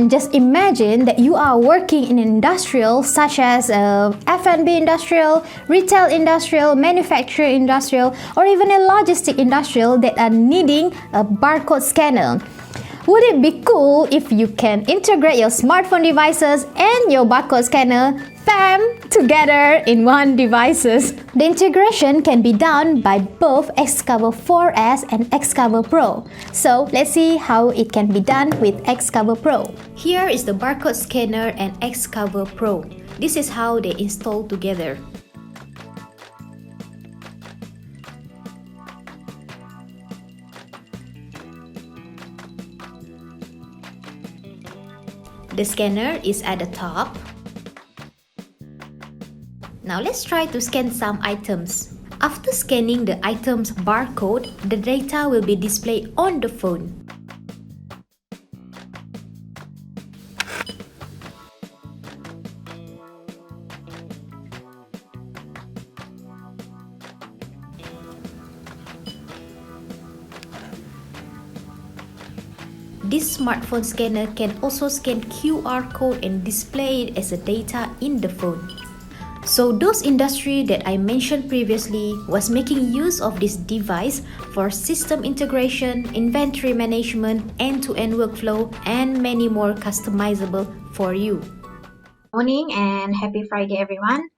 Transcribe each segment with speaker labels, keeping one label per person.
Speaker 1: Just imagine that you are working in an industrial such as F&B industrial, retail industrial, manufacturing industrial, or even a logistic industrial that are needing a barcode scanner. Would it be cool if you can integrate your smartphone devices and your barcode scanner together in one devices? The integration can be done by both 𝗝cie𝗶4S and 𝗝cie𝗶 Pro. So let's see how it can be done with 𝗝cie𝗶 Pro. Here is the barcode scanner and 𝗝cie𝗶 Pro. This is how they install together. The scanner is at the top. Now let's try to scan some items. After scanning the item's barcode, the data will be displayed on the phone. This smartphone scanner can also scan QR code and display it as a data in the phone. So those industry that I mentioned previously was making use of this device for system integration, inventory management, end-to-end workflow, and many more customizable for you.
Speaker 2: Morning and happy Friday, everyone.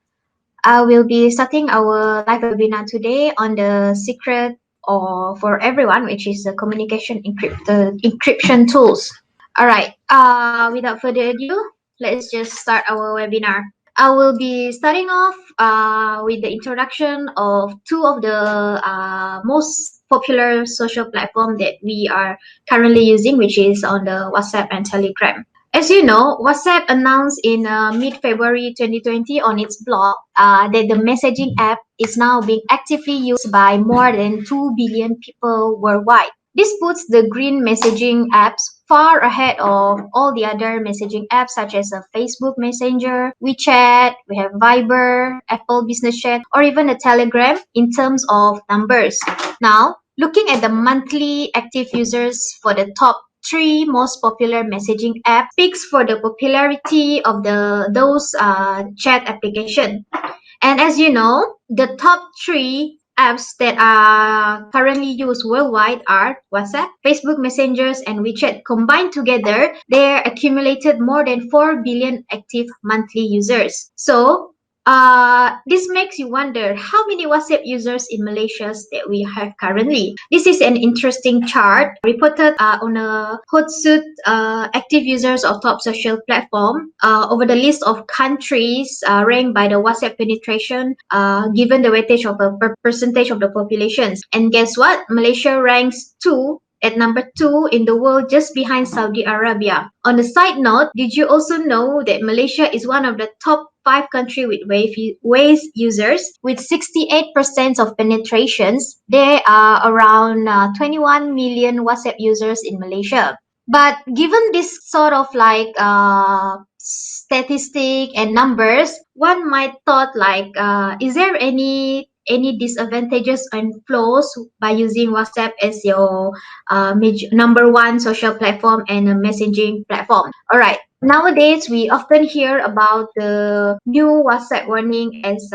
Speaker 2: I will be starting our live webinar today on the secret for everyone, which is the communication encryption tools. All right, without further ado, let's just start our webinar. I will be starting off with the introduction of two of the most popular social platforms that we are currently using, which is on the WhatsApp and Telegram. As you know, WhatsApp announced in mid-February 2020 on its blog that the messaging app is now being actively used by more than 2 billion people worldwide. This puts the green messaging apps far ahead of all the other messaging apps such as Facebook Messenger, WeChat, we have Viber, Apple Business Chat, or even a Telegram in terms of numbers. Now, looking at the monthly active users for the top 3 most popular messaging apps speaks for the popularity of those chat application. And as you know, the top 3 apps that are currently used worldwide are WhatsApp, Facebook Messengers, and WeChat. Combined together, they accumulated more than 4 billion active monthly users. So, this makes you wonder how many WhatsApp users in Malaysia that we have currently. This is an interesting chart reported on a Hootsuite active users of top social platform over the list of countries ranked by the WhatsApp penetration given the weightage of a percentage of the populations. And guess what? Malaysia ranks at number 2 in the world, just behind Saudi Arabia. On a side note, did you also know that Malaysia is one of the top 5 countries with Waze users? With 68% of penetrations, there are around 21 million WhatsApp users in Malaysia. But given this sort of like statistic and numbers, one might thought like, is there any disadvantages and flaws by using WhatsApp as your number 1 social platform and a messaging platform? All right. Nowadays, we often hear about the new WhatsApp warning as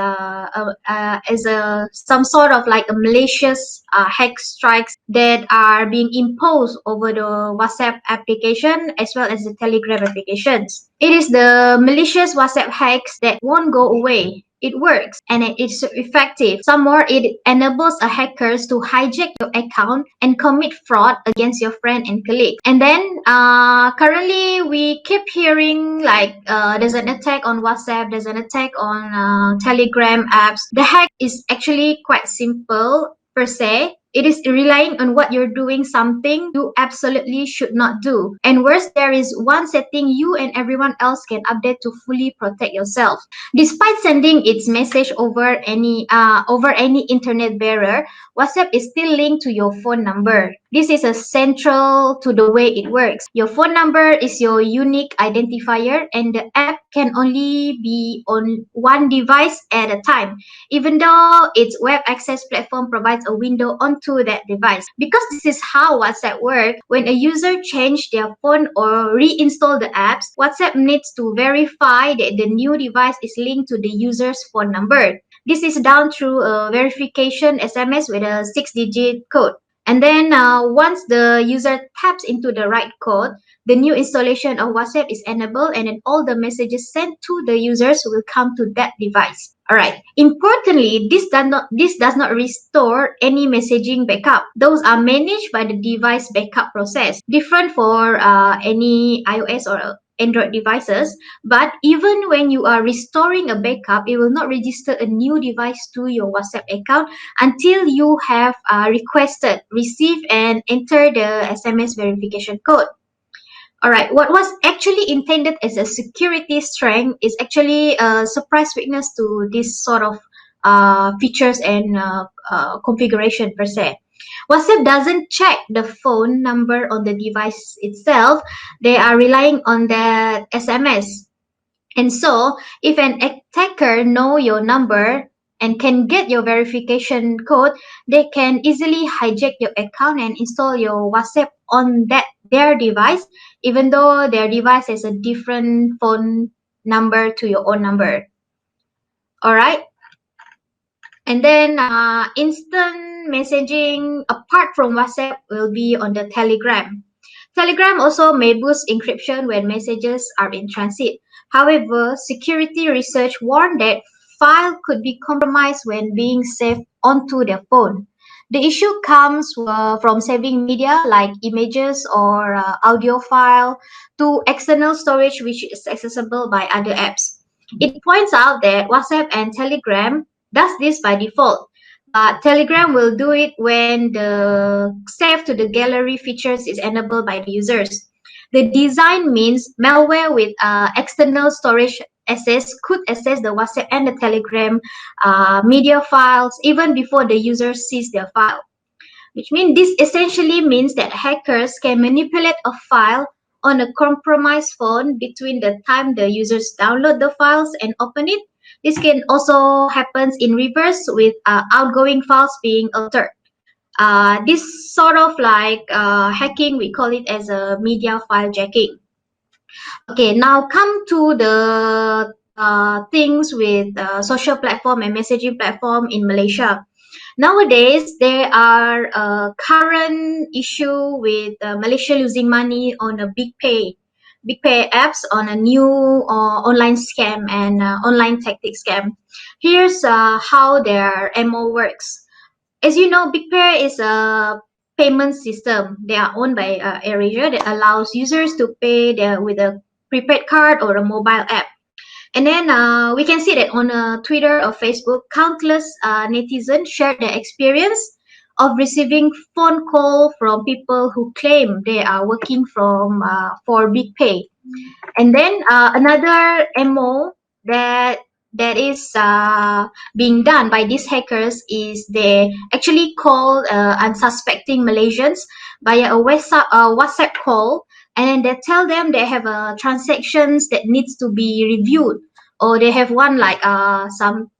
Speaker 2: some sort of like a malicious hack strikes that are being imposed over the WhatsApp application as well as the Telegram applications. It is the malicious WhatsApp hacks that won't go away. It works and it's effective. Some more, it enables a hackers to hijack your account and commit fraud against your friend and colleague. And then currently we keep hearing like there's an attack on WhatsApp, there's an attack on Telegram apps. The hack is actually quite simple per se. It is relying on what you're doing something you absolutely should not do. And worse, there is one setting you and everyone else can update to fully protect yourself. Despite sending its message over any internet barrier, WhatsApp is still linked to your phone number. This is a central to the way it works. Your phone number is your unique identifier, and the app can only be on one device at a time, even though its web access platform provides a window onto that device. Because this is how WhatsApp works, when a user changes their phone or reinstall the apps, WhatsApp needs to verify that the new device is linked to the user's phone number. This is done through a verification SMS with a 6-digit code. And then once the user taps into the right code, the new installation of WhatsApp is enabled, and then all the messages sent to the users will come to that device. All right. Importantly, this does not restore any messaging backup. Those are managed by the device backup process, different for any iOS or Android devices. But even when you are restoring a backup, it will not register a new device to your WhatsApp account until you have requested, received, and enter the SMS verification code. All right, what was actually intended as a security strength is actually a surprise weakness to this sort of features and configuration per se. WhatsApp doesn't check the phone number on the device itself. They are relying on that SMS. And so, if an attacker know your number and can get your verification code, they can easily hijack your account and install your WhatsApp on their device, even though their device has a different phone number to your own number. All right. And then instant messaging apart from WhatsApp will be on the Telegram. Telegram also may boost encryption when messages are in transit. However, security research warned that file could be compromised when being saved onto their phone. The issue comes from saving media like images or audio file to external storage which is accessible by other apps. It points out that WhatsApp and Telegram does this by default. But Telegram will do it when the save to the gallery features is enabled by the users. The design means malware with external storage access could access the WhatsApp and the Telegram media files even before the user sees their file. Which means this essentially means that hackers can manipulate a file on a compromised phone between the time the users download the files and open it. This can also happen in reverse with outgoing files being altered. This sort of like hacking, we call it as a media file jacking. Okay, now come to the things with social platform and messaging platform in Malaysia. Nowadays, there are a current issue with Malaysia losing money on a big pay apps on a new online scam and online tactic scam. Here's how their MO works. As you know, BigPay is a payment system. They are owned by AirAsia that allows users to pay with a prepaid card or a mobile app. And then we can see that on Twitter or Facebook, countless netizens shared their experience of receiving phone call from people who claim they are working for BigPay. And then another MO that is being done by these hackers is they actually call unsuspecting Malaysians via a WhatsApp call, and then they tell them they have transactions that needs to be reviewed, or they have one like some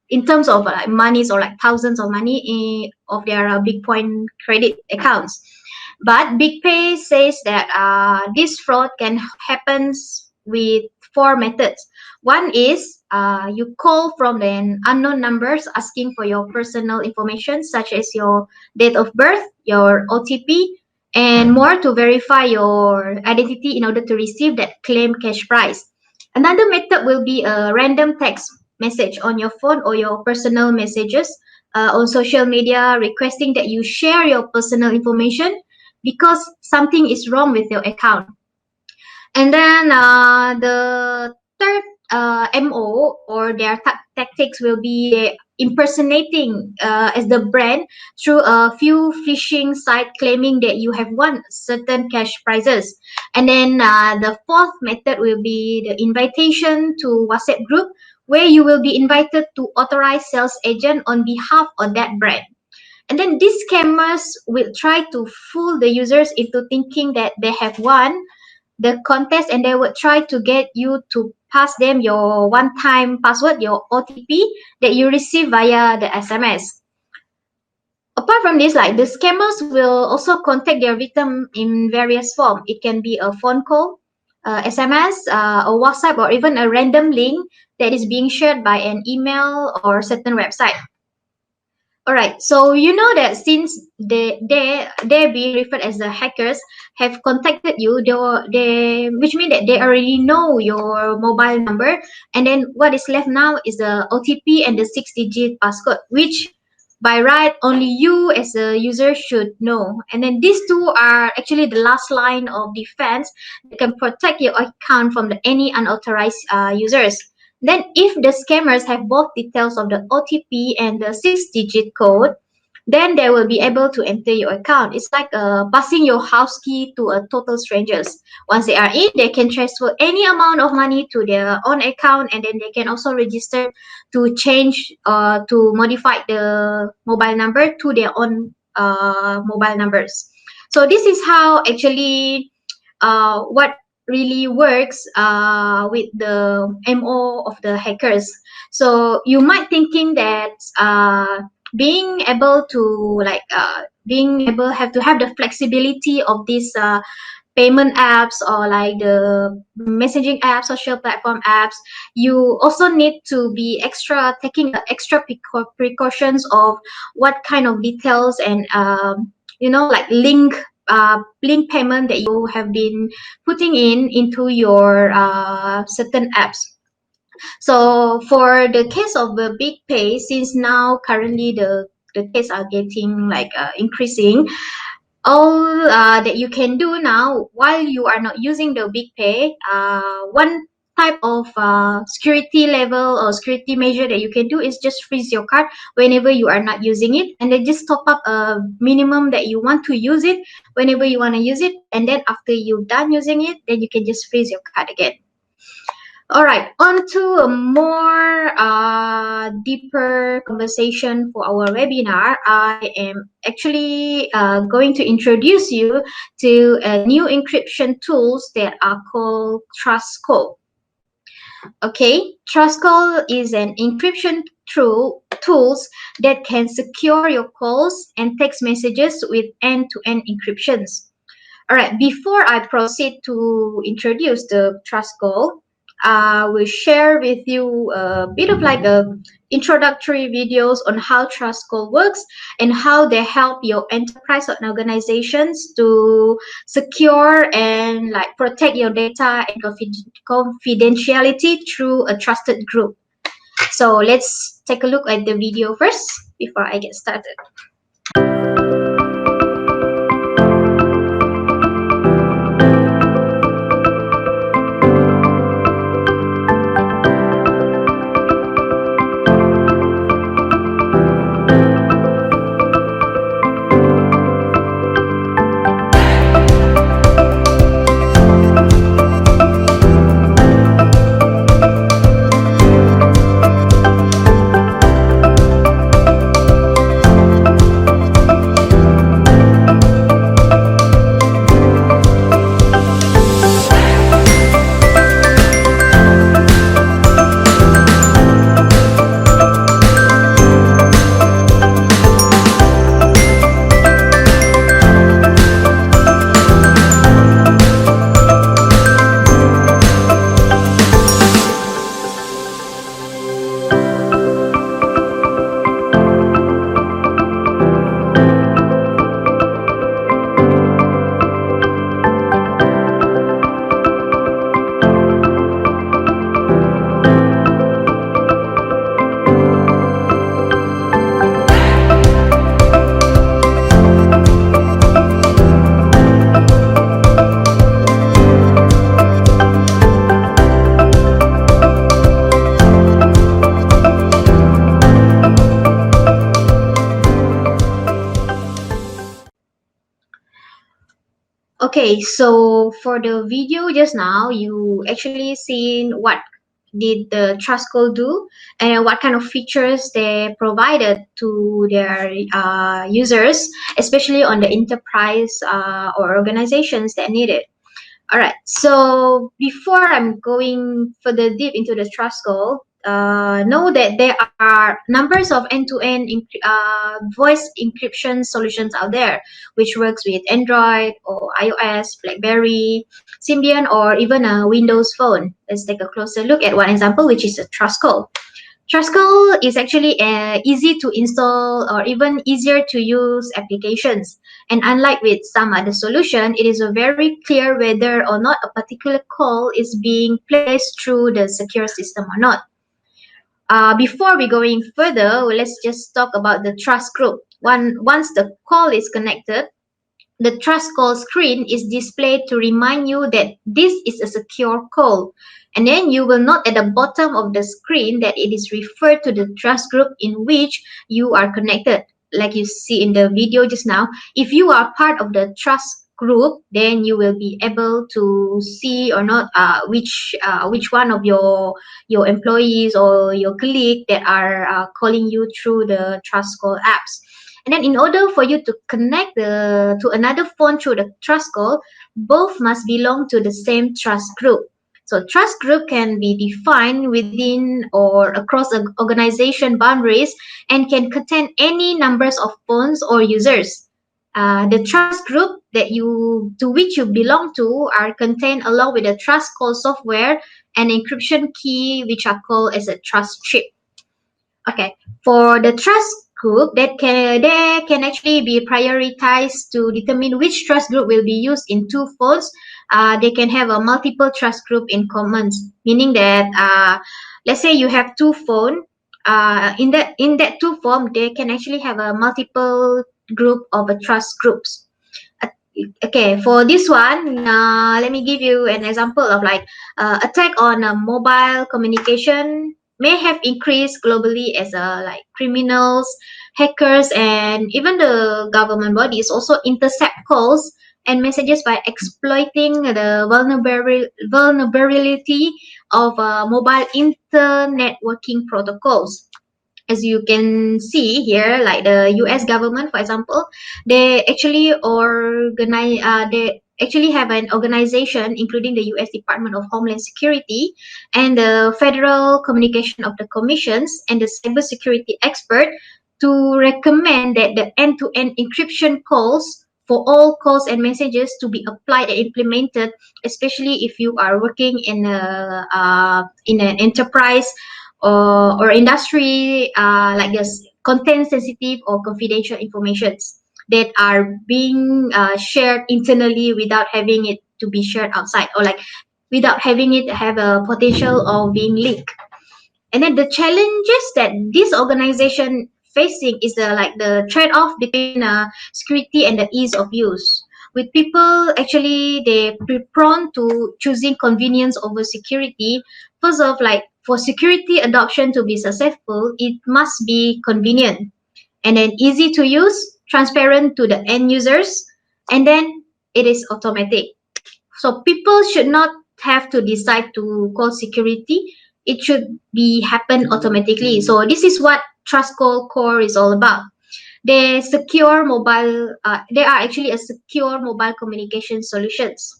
Speaker 2: in terms of like monies or like thousands of money of their big point credit accounts. But BigPay says that this fraud can happen with 4 methods. One is you call from the unknown numbers asking for your personal information, such as your date of birth, your OTP, and more to verify your identity in order to receive that claim cash prize. Another method will be a random text message on your phone or your personal messages on social media requesting that you share your personal information because something is wrong with your account. And then the third MO or their tactics will be impersonating as the brand through a few phishing sites claiming that you have won certain cash prizes. And then the fourth method will be the invitation to WhatsApp group where you will be invited to authorized sales agent on behalf of that brand. And then these scammers will try to fool the users into thinking that they have won the contest, and they would try to get you to pass them your one-time password, your OTP that you receive via the SMS. Apart from this, like the scammers will also contact their victim in various forms. It can be a phone call, SMS, a WhatsApp, or even a random link that is being shared by an email or certain website. All right, so you know that since they're being referred as the hackers have contacted you, they which means that they already know your mobile number, and then what is left now is the OTP and the 6-digit passcode, which by right only you as a user should know. And then these two are actually the last line of defense that can protect your account from any unauthorized users. Then if the scammers have both details of the OTP and the 6-digit code, then they will be able to enter your account. It's like passing your house key to a total strangers. Once they are in, they can transfer any amount of money to their own account, and then they can also register to change to modify the mobile number to their own mobile numbers. So this is how actually what really works with the MO of the hackers. So you might thinking that being able to being able have the flexibility of these payment apps or like the messaging apps, social platform apps, you also need to be taking extra precautions of what kind of details and like link payment that you have been putting into your certain apps. So for the case of the big pay, since now currently the case are getting increasing, all that you can do now while you are not using the big pay, one type of security level or security measure that you can do is just freeze your card whenever you are not using it, and then just top up a minimum that you want to use it whenever you want to use it, and then after you're done using it, then you can just freeze your card again. All right, on to a more deeper conversation for our webinar. I am actually going to introduce you to a new encryption tools that are called 𝗏𝗏𝗡. Okay, 𝗏𝗏𝗡 is an encryption tools that can secure your calls and text messages with end-to-end encryptions. All right, before I proceed to introduce the 𝗏𝗏𝗡, I will share with you a bit of like a introductory videos on how 𝗏𝗏𝗡 works and how they help your enterprise and organizations to secure and like protect your data and confidentiality through a trusted group. So let's take a look at the video first before I get started. Okay, so for the video just now, you actually seen what did the trust call do, and what kind of features they provided to their users, especially on the enterprise or organizations that need it. All right. So before I'm going further deep into the trust call, know that there are numbers of end-to-end voice encryption solutions out there, which works with Android or iOS, BlackBerry, Symbian, or even a Windows phone. Let's take a closer look at one example, which is a trust call. Trustcall is actually easy to install or even easier to use applications. And unlike with some other solution, it is very clear whether or not a particular call is being placed through the secure system or not. Before we going further, let's just talk about the trust group. Once the call is connected, the trust call screen is displayed to remind you that this is a secure call. And then you will note at the bottom of the screen that it is referred to the trust group in which you are connected. Like you see in the video just now, if you are part of the trust group, then you will be able to see or not which one of your employees or your colleague that are calling you through the trust call apps. And then in order for you to connect to another phone through the trust call, both must belong to the same trust group. So trust group can be defined within or across organization boundaries and can contain any numbers of phones or users. The trust group to which you belong to are contained along with the trust call software and encryption key, which are called as a trust chip. Okay, for the trust group, they can actually be prioritized to determine which trust group will be used in two phones. They can have a multiple trust group in commons, meaning that let's say you have two phone. In that two phone, they can actually have a multiple group of trust groups. Okay, for this one, let me give you an example of attack on mobile communication may have increased globally as criminals, hackers, and even the government bodies also intercept calls and messages by exploiting the vulnerability of mobile internet working protocols. As you can see here, like the US government, for example, they actually have an organization, including the US Department of Homeland Security and the Federal Communication of the Commissions and the cybersecurity expert, to recommend that the end-to-end encryption calls for all calls and messages to be applied and implemented, especially if you are working in an enterprise or industry like this, content sensitive or confidential informations that are being shared internally without having it to be shared outside, or without having it have a potential of being leaked. And then the challenges that this organization facing is the trade-off between security and the ease of use. With people actually they prone to choosing convenience over security. First of for security adoption to be successful, it must be convenient and then easy to use, transparent to the end users, and then it is automatic. So people should not have to decide to call security. It should be happen automatically. So this is what Trust Call Core is all about. They secure mobile. They are actually a secure mobile communication solutions.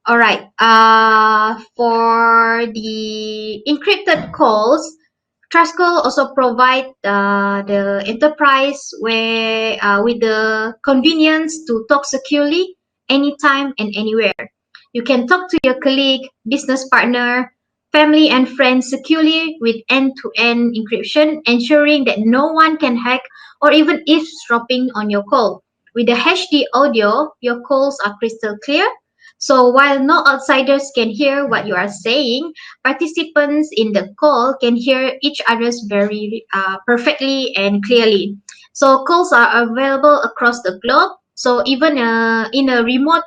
Speaker 2: All right. For the encrypted calls, Trustcall also provide the enterprise where with the convenience to talk securely anytime and anywhere. You can talk to your colleague, business partner, family and friends securely with end-to-end encryption, ensuring that no one can hack or even eavesdropping on your call. With the HD audio, your calls are crystal clear. So while no outsiders can hear what you are saying, participants in the call can hear each other's very perfectly and clearly. So calls are available across the globe. So even in a remote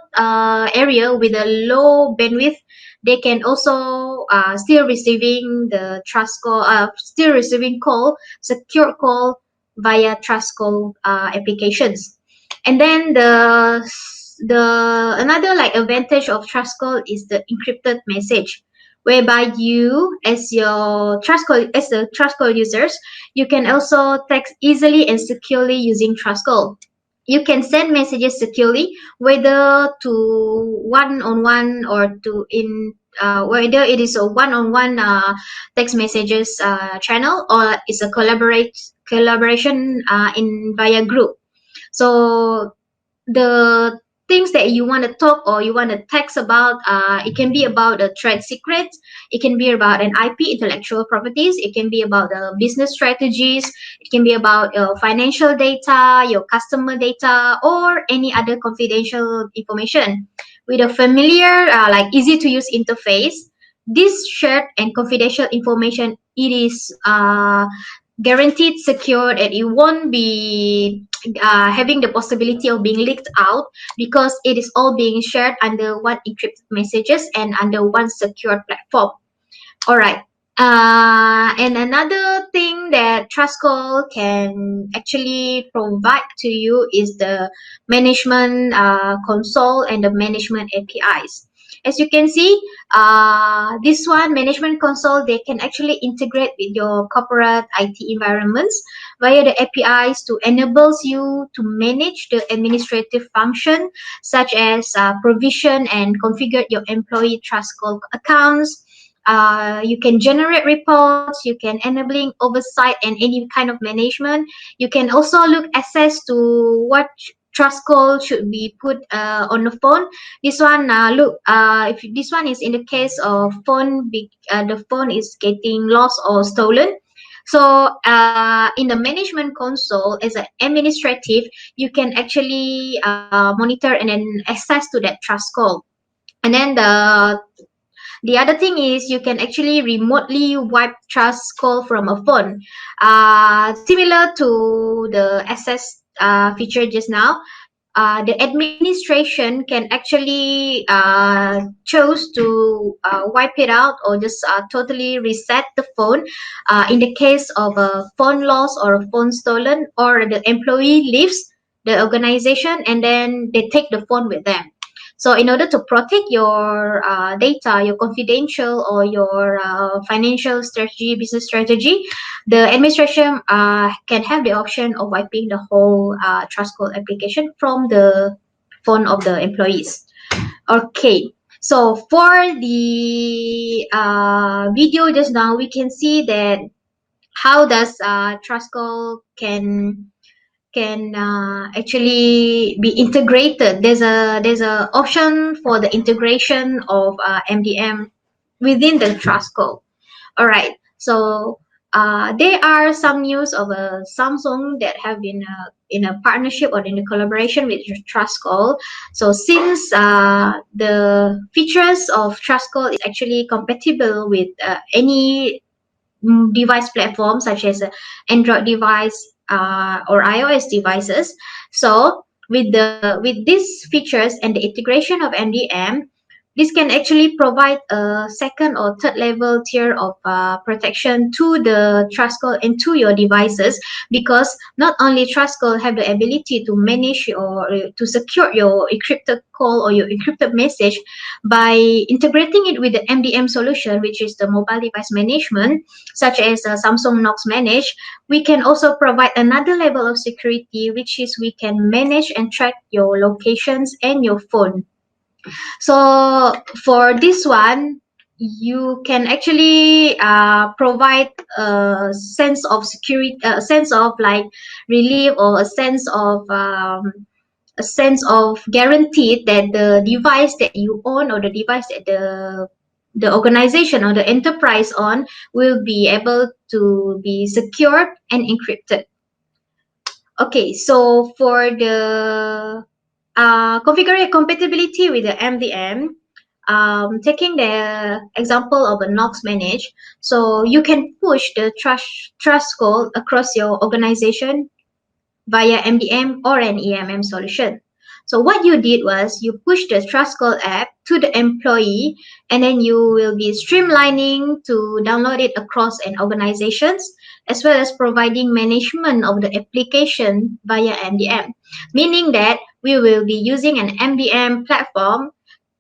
Speaker 2: area with a low bandwidth, they can also still receiving the trust call, still receiving call, secure call via trust call applications. And then the another advantage of trust call is the encrypted message. whereby you, as the trust call users, you can also text easily and securely using trust call. You can send messages securely, whether to one-on-one or to in whether it is a one-on-one text messages channel, or it's a collaboration in via group. So the things that you want to talk or you want to text about, it can be about a trade secrets, it can be about an IP, intellectual properties, it can be about business strategies, it can be about financial data, your customer data, or any other confidential information. With a familiar, like easy to use interface, this shared and confidential information, it is guaranteed secure, and it won't be having the possibility of being leaked out, because it is all being shared under one encrypted messages and under one secure platform. All right. And another thing that TrustCall can actually provide to you is the management console and the management APIs. As you can see, this one, management console, they can actually integrate with your corporate IT environments via the APIs to enables you to manage the administrative function, such as provision and configure your employee TrustCall accounts. You can generate reports, you can enabling oversight and any kind of management. You can also look access to what trust call should be put on the phone. This one, look, if this one is in the case of phone, the phone is getting lost or stolen. So in the management console, as an administrative, you can actually monitor and then access to that trust call. And then the other thing is you can actually remotely wipe trust call from a phone. Similar to the access feature just now, the administration can actually choose to wipe it out or just totally reset the phone in the case of a phone loss or a phone stolen, or the employee leaves the organization and then they take the phone with them. So in order to protect your data, your confidential or your financial strategy, business strategy, the administration can have the option of wiping the whole trust call application from the phone of the employees. Okay, so for the video just now, we can see that how does trust call can actually be integrated. There's a option for the integration of MDM within the trust call. All right. So there are some news of Samsung that have been in a partnership or in a collaboration with TrustCall. So since the features of TrustCall is actually compatible with any device platform, such as Android device or iOS devices. So with these features and the integration of MDM, this can actually provide a second or third level tier of protection to the TrustCall and to your devices, because not only TrustCall have the ability to manage or to secure your encrypted call or your encrypted message by integrating it with the MDM solution, which is the mobile device management, such as Samsung Knox Manage. We can also provide another level of security, which is we can manage and track your locations and your phone. So for this one, you can actually provide a sense of security, a sense of like relief, or a sense of guaranteed that the device that you own or the device that the organization or the enterprise on will be able to be secured and encrypted. Okay, so for the configure compatibility with the MDM, taking the example of a Knox Manage, so you can push the trust call across your organization via MDM or an EMM solution. So what you did was you push the TrustCall app to the employee, and then you will be streamlining to download it across an organizations, as well as providing management of the application via MDM, meaning that we will be using an MDM platform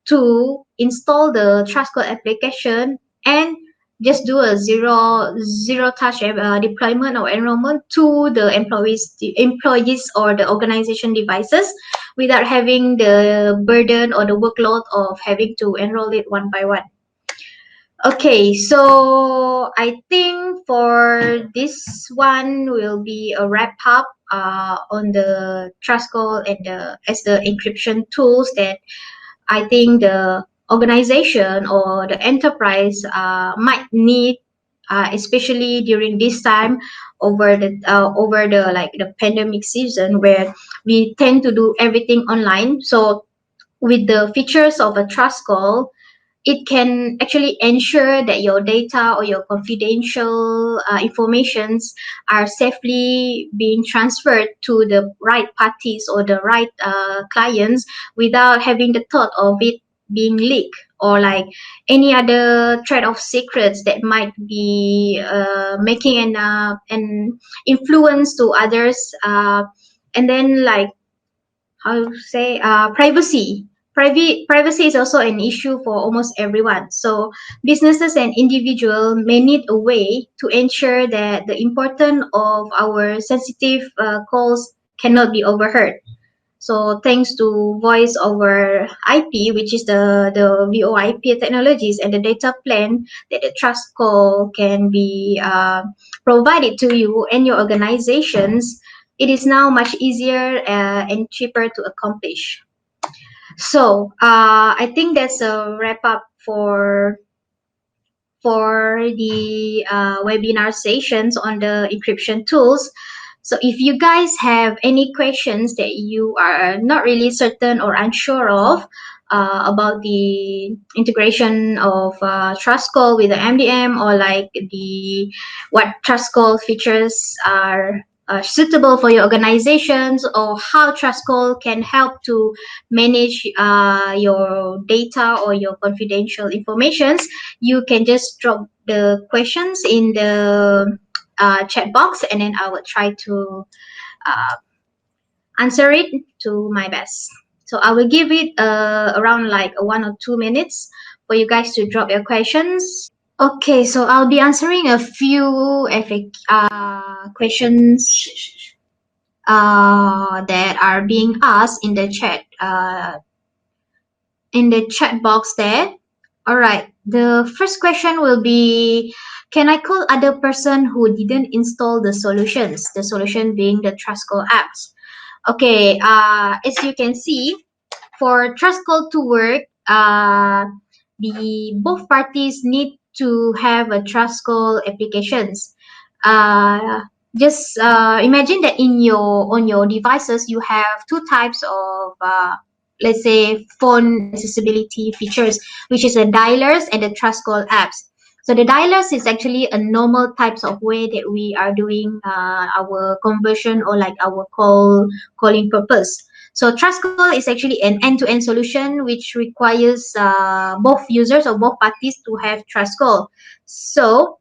Speaker 2: to install the TrustCall application and just do a zero touch deployment or enrollment to the employees or the organization devices without having the burden or the workload of having to enroll it one by one. Okay, so I think for this one will be a wrap up on the TrustCall and the encryption tools that I think the organization or the enterprise might need, especially during this time over the like the pandemic season where we tend to do everything online. So with the features of a trust call, it can actually ensure that your data or your confidential informations are safely being transferred to the right parties or the right clients without having the thought of it being leaked or like any other threat of secrets that might be making an influence to others, and then like how to say privacy is also an issue for almost everyone. So businesses and individuals may need a way to ensure that the importance of our sensitive calls cannot be overheard. So thanks to voice over IP, which is the VoIP technologies and the data plan that the trust call can be provided to you and your organizations, it is now much easier and cheaper to accomplish. So I think that's a wrap up for the webinar sessions on the encryption tools. So if you guys have any questions that you are not really certain or unsure of about the integration of TrustCall with the MDM, or like the what TrustCall features are suitable for your organizations, or how TrustCall can help to manage your data or your confidential informations, you can just drop the questions in the chat box, and then I will try to uh, answer it to my best. So I will give it around like 1 or 2 minutes for you guys to drop your questions. Okay, so I'll be answering a few questions that are being asked in the chat box there. All right. The first question will be, can I call other person who didn't install the solutions? The solution being the TrustCall apps. Okay. As you can see, for TrustCall to work, the both parties need to have a TrustCall applications. Uh, just imagine that on your devices you have two types of let's say phone accessibility features, which is the dialers and the TrustCall apps. So the dialers is actually a normal types of way that we are doing our conversion or like our calling purpose. So TrustCall is actually an end-to-end solution which requires both users or both parties to have TrustCall. So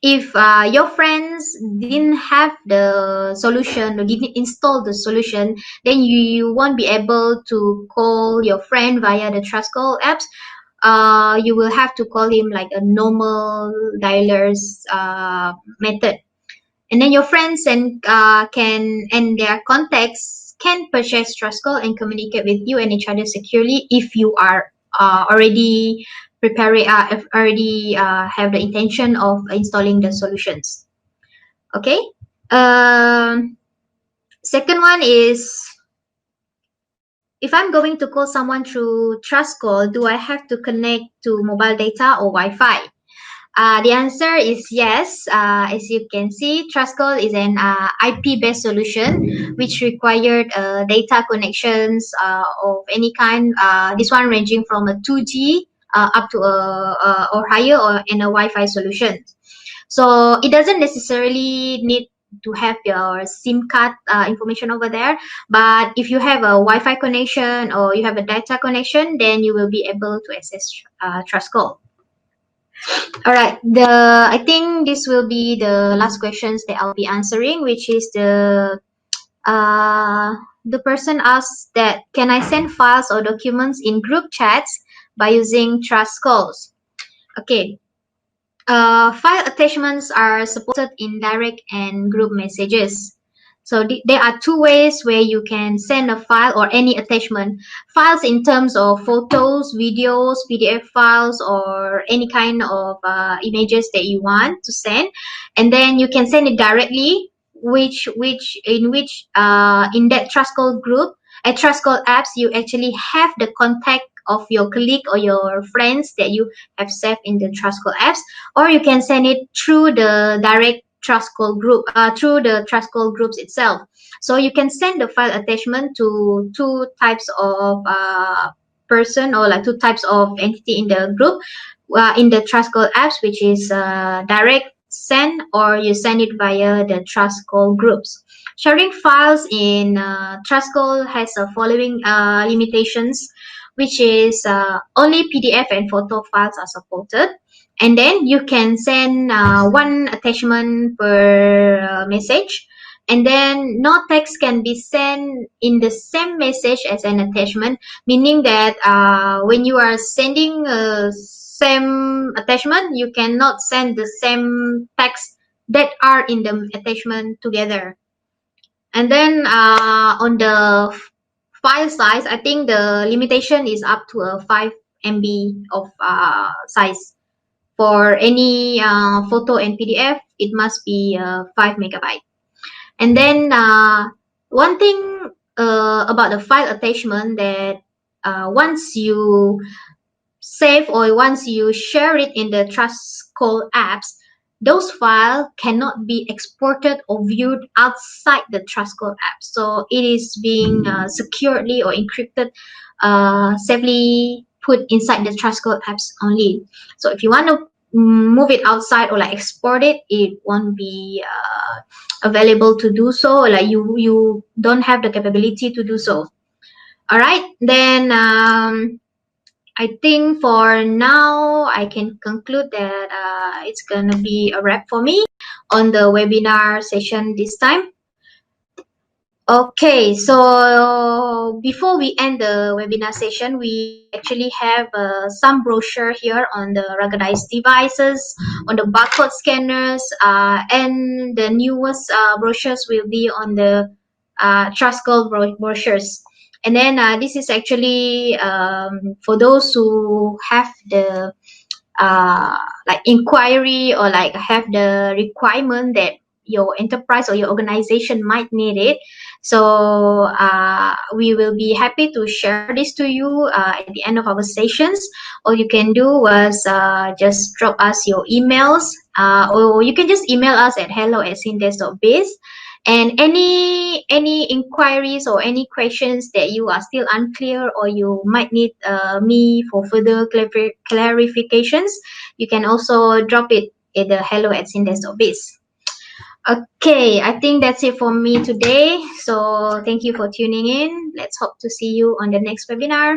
Speaker 2: if your friends didn't have the solution or didn't install the solution, then you won't be able to call your friend via the TrustCall apps. You will have to call him like a normal dialers method, and then your friends and their contacts can purchase TrustCall and communicate with you and each other securely if you are already preparing if already have the intention of installing the solutions. Okay. Second one is, if I'm going to call someone through TrustCall, do I have to connect to mobile data or Wi-Fi? The answer is yes. As you can see, TrustCall is an IP-based solution which required data connections of any kind. This one ranging from a 2G up to or higher, or in a Wi-Fi solution. So it doesn't necessarily need to have your SIM card information over there, but if you have a Wi-Fi connection or you have a data connection, then you will be able to access TrustCall. All right. I think this will be the last questions that I'll be answering, which is the person asks that, can I send files or documents in group chats by using TrustCalls? Okay. File attachments are supported in direct and group messages. So there are two ways where you can send a file or any attachment. Files in terms of photos, videos, PDF files, or any kind of images that you want to send. And then you can send it directly, in that Trust Call group, at Trust Call apps, you actually have the contact of your colleague or your friends that you have saved in the Trust Call apps, or you can send it through the direct Trust Call group, through the Trust Call groups itself. So you can send the file attachment to two types of person, or like two types of entity in the group, in the Trust Call apps, which is direct send, or you send it via the Trust Call groups. Sharing files in Trust Call has the following limitations, which is only PDF and photo files are supported. And then you can send one attachment per message, and then no text can be sent in the same message as an attachment, meaning that when you are sending same attachment, you cannot send the same text that are in the attachment together. And then on the file size, I think the limitation is up to a 5 MB of size. For any photo and PDF, it must be 5 megabyte. And then one thing about the file attachment, that once you save or once you share it in the Trust Call apps, those files cannot be exported or viewed outside the Trust Call app. So it is being securely or encrypted, safely put inside the Trust Call apps only. So if you want to move it outside or like export it, it won't be available to do so, or like you don't have the capability to do so. All right, then I think for now I can conclude that it's gonna be a wrap for me on the webinar session this time. Okay, so before we end the webinar session, we actually have some brochure here on the ruggedized devices, on the barcode scanners, and the newest brochures will be on the Trust Call brochures. And then this is actually for those who have the like inquiry, or like have the requirement that your enterprise or your organization might need it. So we will be happy to share this to you at the end of our sessions. All you can do was just drop us your emails, or you can just email us at hello@syndesk.biz. And any inquiries or any questions that you are still unclear, or you might need me for further clarifications, you can also drop it at the hello@syndesk.biz. Okay, I think that's it for me today. So thank you for tuning in. Let's hope to see you on the next webinar.